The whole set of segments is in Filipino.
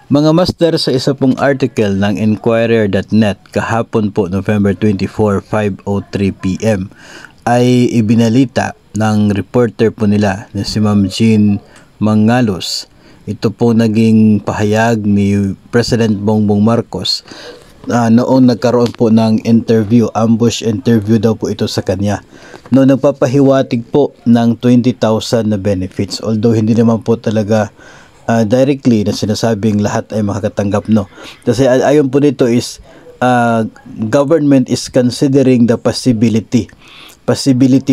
Mga master, sa isa pong article ng Inquirer.net kahapon po November 24, 5:03 PM ay ibinalita ng reporter po nila na si Ma'am Jean Mangalos. Ito po naging pahayag ni President Bongbong Marcos noong nagkaroon po ng interview, ambush interview daw po ito sa kanya. No, nagpapahiwatig po ng 20,000 na benefits, although hindi naman po talaga directly na sinasabing lahat ay makakatanggap, no. Kasi ayon po dito is government is considering the possibility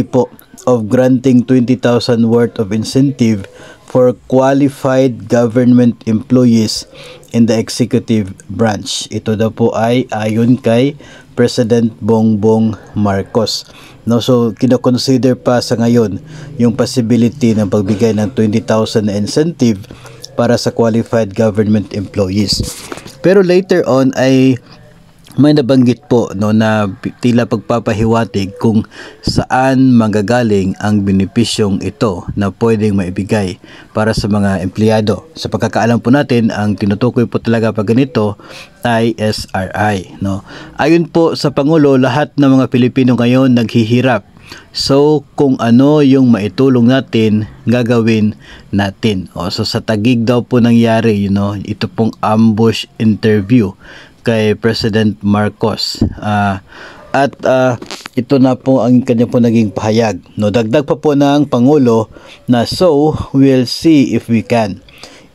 po of granting 20,000 worth of incentive for qualified government employees in the executive branch. Ito daw po ay ayon kay President Bongbong Marcos. No, so kino-consider pa sa ngayon yung possibility ng pagbigay ng 20,000 na incentive para sa qualified government employees. Pero later on ay may nabanggit po, no, na tila pagpapahiwatig kung saan manggagaling ang benepisyong ito na pwedeng maibigay para sa mga empleyado. Sa pagkakaalam po natin, ang tinutukoy po talaga pag ganito ay SRI, no. Ayon po sa Pangulo, lahat ng mga Pilipino ngayon naghihirap. So, kung ano yung maitulong natin, gagawin natin. So sa Taguig daw po nangyari, ito pong ambush interview kay President Marcos. Ito na po ang kanya po naging pahayag. No, dagdag pa po ng Pangulo na so, we'll see if we can.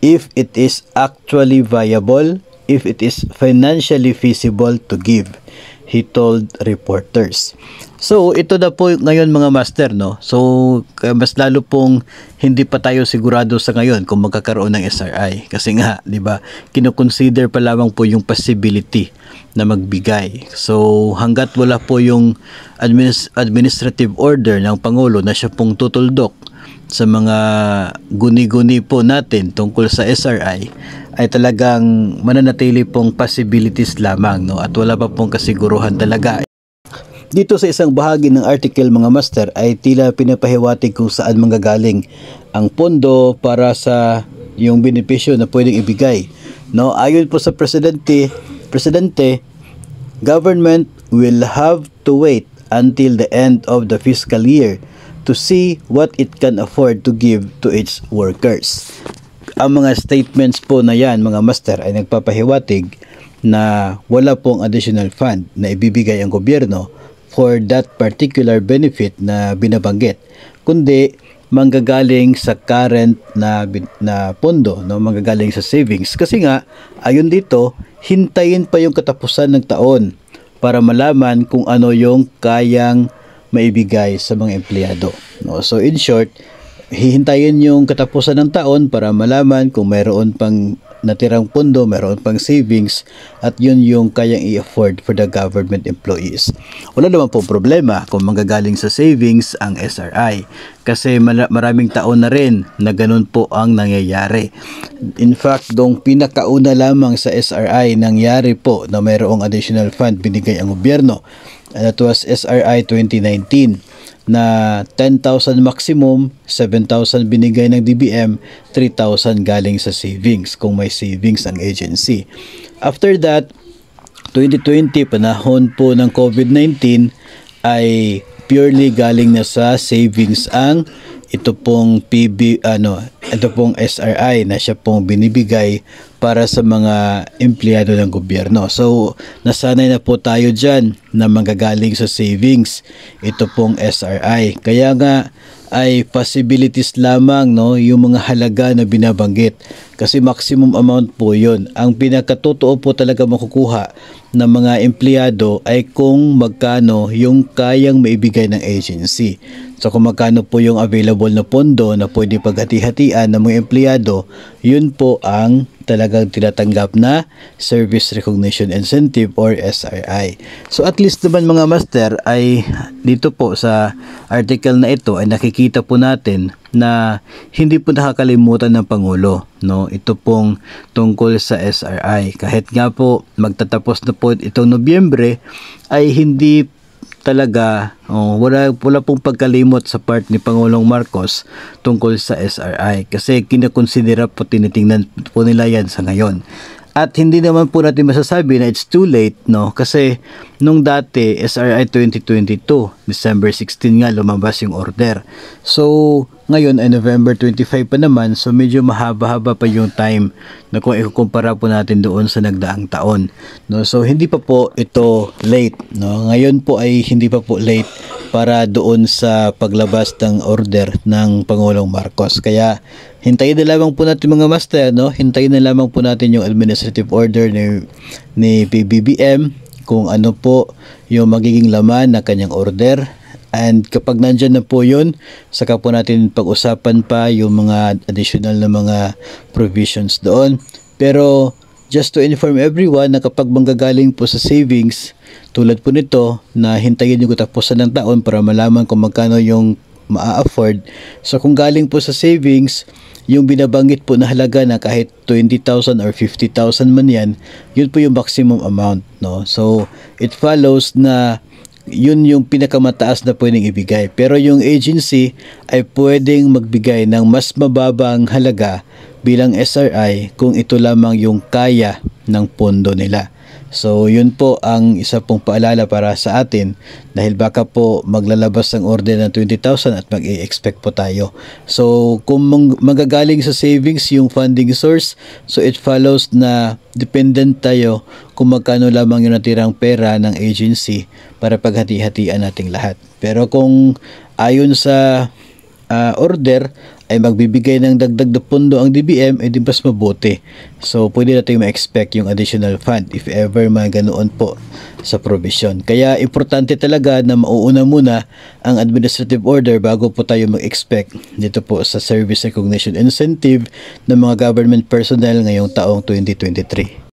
If it is actually viable, if it is financially feasible to give, he told reporters. So, ito na po ngayon mga master, no? So, mas lalo pong hindi pa tayo sigurado sa ngayon kung magkakaroon ng SRI. Kasi nga, di ba, kino-consider pa lamang po yung possibility na magbigay. So, hanggat wala po yung administrative order ng Pangulo na siya pong tutuldok sa mga guni-guni po natin tungkol sa SRI, ay talagang mananatili pong possibilities lamang, no? At wala pa pong kasiguruhan talaga. Dito sa isang bahagi ng article mga master ay tila pinapahiwatig kung saan manggagaling ang pondo para sa yung benepisyo na pwedeng ibigay. No, ayon po sa presidente, government will have to wait until the end of the fiscal year to see what it can afford to give to its workers. Ang mga statements po na yan mga master ay nagpapahiwatig na wala pong additional fund na ibibigay ang gobyerno for that particular benefit na binabanggit, kundi manggagaling sa current na pondo, no, manggagaling sa savings. Kasi nga ayon dito, hintayin pa yung katapusan ng taon para malaman kung ano yung kayang maibigay sa mga empleyado, no. So in short, hihintayin yung katapusan ng taon para malaman kung mayroon pang natirang pondo, mayroon pang savings, at yun yung kayang i-afford for the government employees. Wala naman po problema kung manggagaling sa savings ang SRI kasi maraming taon na rin na ganun po ang nangyayari. In fact, dong pinakauna lamang sa SRI nangyari po na mayroong additional fund binigay ang gobyerno. That was SRI 2019 na 10,000 maximum, 7,000 binigay ng DBM, 3,000 galing sa savings kung may savings ang agency. After that, 2020, panahon po ng COVID-19 ay purely galing na sa savings ang ito pong SRI na siya pong binibigay para sa mga empleyado ng gobyerno. So, nasanay na po tayo dyan na manggagaling sa savings ito pong SRI. Kaya nga ay possibilities lamang, no, yung mga halaga na binabanggit. Kasi maximum amount po yun. Ang pinakatotoo po talaga makukuha ng mga empleyado ay kung magkano yung kayang maibigay ng agency. So kung magkano po yung available na pondo na pwede paghati-hatian ng mga empleyado, yun po ang talagang tinatanggap na Service Recognition Incentive or SRI. So at least naman mga master ay dito po sa article na ito ay nakikita po natin na hindi po nakakalimutan ng Pangulo, no, ito pong tungkol sa SRI. Kahit nga po magtatapos na po itong Nobyembre ay hindi talaga wala pong pagkalimot sa part ni Pangulong Marcos tungkol sa SRI kasi kinakonsidera po, tinitingnan po nila yan sa ngayon. At hindi naman po natin masasabi na it's too late, no? Kasi nung dati, SRI 2022, December 16 nga lumabas yung order. So, ngayon ay November 25 pa naman, so medyo mahaba-haba pa yung time na kung ikukumpara po natin doon sa nagdaang taon. No? So, hindi pa po ito late. No? Ngayon po ay hindi pa po late para doon sa paglabas ng order ng Pangulong Marcos. Kaya, hintayin na lamang po natin mga master, no? Hintayin na lamang po natin yung administrative order ni PBBM kung ano po yung magiging laman na kanyang order. And kapag nandyan na po yun, saka po natin pag-usapan pa yung mga additional na mga provisions doon. Pero just to inform everyone na kapag manggagaling po sa savings, tulad po nito na hintayin yung katapusan ng taon para malaman kung magkano yung maa-afford. So kung galing po sa savings, yung binabanggit po na halaga na kahit 20,000 or 50,000 man yan, yun po yung maximum amount, no? So it follows na yun yung pinakamataas na pwedeng ibigay. Pero yung agency ay pwedeng magbigay ng mas mababang halaga bilang SRI kung ito lamang yung kaya ng pondo nila. So yun po ang isa pong paalala para sa atin dahil baka po maglalabas ang order ng 20,000 at mag-i-expect po tayo. So kung magagaling sa savings yung funding source, so it follows na dependent tayo kung magkano lamang yung natirang pera ng agency para paghati-hatian nating lahat. Pero kung ayon sa order ay magbibigay ng dagdag na pondo ang DBM, di mas mabuti. So, pwede natin ma-expect yung additional fund if ever may ganoon po sa provision. Kaya, importante talaga na mauuna muna ang administrative order bago po tayo mag-expect dito po sa Service Recognition Incentive ng mga government personnel ngayong taong 2023.